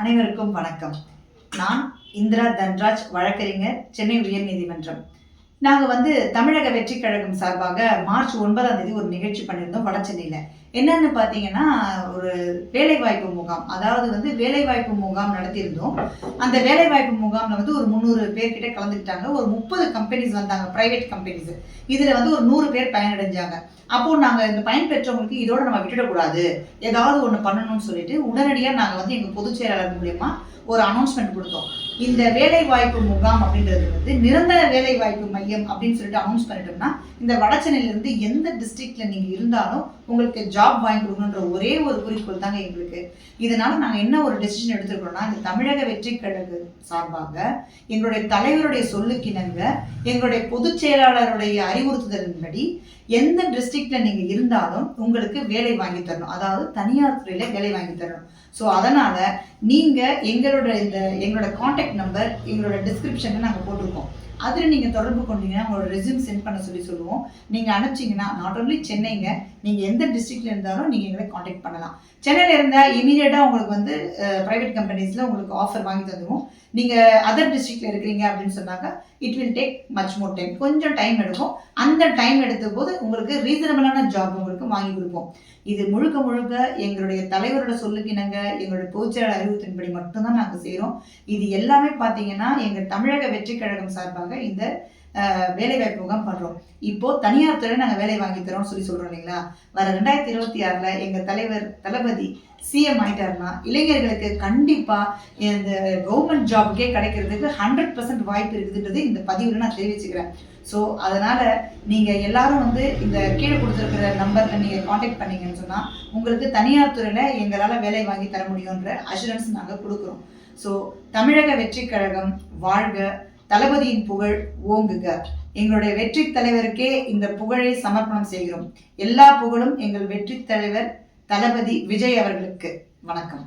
அனைவருக்கும் வணக்கம். நான் இந்திரா தன்ராஜ், வழக்கறிஞர், சென்னை உயர்நீதிமன்றம். நாங்க தமிழக வெற்றி கழகம் சார்பாக மார்ச் 9ஆம் தேதி ஒரு நிகழ்ச்சி பண்ணியிருந்தோம் வட சென்னையில. என்னன்னு பார்த்தீங்கன்னா, ஒரு வேலைவாய்ப்பு முகாம். அதாவது வேலைவாய்ப்பு முகாம் நடத்தியிருந்தோம். அந்த வேலைவாய்ப்பு முகாம்ல ஒரு 300 பேர்கிட்ட கலந்துக்கிட்டாங்க. ஒரு 30 கம்பெனிஸ் வந்தாங்க, பிரைவேட் கம்பெனிஸ். இதுல ஒரு 100 பேர் பயனடைஞ்சாங்க. அப்போ நாங்க இந்த பயன் பெற்றவங்களுக்கு இதோட நம்ம விட்டுடக்கூடாது, ஏதாவது ஒண்ணு பண்ணணும்னு சொல்லிட்டு உடனடியா நாங்க எங்க பொதுச் செயலாளர் மூலியமா ஒரு அனௌன்ஸ்மெண்ட் கொடுத்தோம். இந்த வேலைவாய்ப்பு முகாம் அப்படின்றது நிரந்தர வேலைவாய்ப்பு மையம் அப்படின்னு சொல்லிட்டு அனௌன்ஸ் பண்ணிட்டோம்னா, இந்த வடசென்னையில இருந்து எந்த டிஸ்ட்ரிக்ட்ல நீங்க இருந்தாலும் உங்களுக்கு ஜாப் வாங்கி கொடுக்கணுன்ற ஒரே ஒரு குறிக்கோள் தாங்க எங்களுக்கு. இதனால நாங்க என்ன ஒரு டெசிஷன் எடுத்துருக்கோம்னா, இந்த தமிழக வெற்றி கழக சார்பாக எங்களுடைய தலைவருடைய சொல்லுக்கிணங்க, எங்களுடைய பொதுச் செயலாளருடைய அறிவுறுத்துதலின்படி எந்த டிஸ்ட்ரிக்ட்ல நீங்க இருந்தாலும் உங்களுக்கு வேலை வாங்கி தரணும், அதாவது தனியார் துறையில வேலை வாங்கி தரணும். ஸோ அதனால நீங்க எங்களோட கான்டாக்ட் நம்பர் எங்களோட டிஸ்கிரிப்ஷன்ல நாங்கள் போட்டிருக்கோம். அதில் நீங்கள் தொடர்பு கொண்டீங்கன்னா உங்களோட ரெஸ்யூம் சென்ட் பண்ண சொல்லுவோம். நீங்கள் அனுப்பிச்சிங்கன்னா நாட் ஓன்லி சென்னைங்க, நீங்கள் எந்த டிஸ்ட்ரிக்ட்ல இருந்தாலும் நீங்கள் எங்களை காண்டாக்ட் பண்ணலாம். சென்னையில் இருந்தால் இமீடியட்டாக உங்களுக்கு ப்ரைவேட் கம்பெனிஸில் உங்களுக்கு ஆஃபர் வாங்கி தந்துடுவோம். நீங்கள் அதர் டிஸ்ட்ரிக்ட்ல இருக்கிறீங்க அப்படின்னு சொன்னாக்க it will take much more time, கொஞ்சம் டைம் எடுக்கும். அந்த டைம் எடுத்த போது உங்களுக்கு ரீசனபிளான ஜாப் உங்களுக்கு வாங்கி கொடுப்போம். இது முழுக்க முழுக்க எங்களுடைய தலைவரோட சொல்லுக்கிணங்க, எங்களுடைய பொதுச்செயலாளர் அறிவுறுத்தின்படி மட்டும்தான் நாங்கள் செய்கிறோம். இது எல்லாமே பார்த்தீங்கன்னா எங்கள் தமிழக வெற்றி கழகம் சார்பாக இந்த வேலைவாய்ப்பு முகாம் பண்றோம். இப்போ தனியார் துறையில நாங்கள் வேலை வாங்கி தரோம்னு சொல்றோம் இல்லைங்களா. வர 2026 எங்க தலைவர் தளபதி சிஎம் ஆயிட்டாருன்னா இளைஞர்களுக்கு கண்டிப்பா இந்த கவர்மெண்ட் ஜாபுக்கே கிடைக்கிறதுக்கு 100% வாய்ப்பு இருக்குதுன்றது இந்த பதிவுல நான் தெரிவிச்சுக்கிறேன். ஸோ அதனால நீங்க எல்லாரும் இந்த கீழே கொடுத்துருக்கிற நம்பர்ல நீங்க காண்டாக்ட் பண்ணீங்கன்னு சொன்னா உங்களுக்கு தனியார் துறையில எங்களால் வேலை வாங்கி தர முடியும்ன்ற அஷூரன்ஸ் நாங்கள் கொடுக்குறோம். ஸோ தமிழக வெற்றி கழகம் வாழ்க, தளபதியின் புகழ் ஓங்குக. எங்களுடைய வெற்றி தலைவருக்கே இந்த புகழை சமர்ப்பணம் செய்கிறோம். எல்லா புகழும் எங்கள் வெற்றி தலைவர் தளபதி விஜய் அவர்களுக்கு. வணக்கம்.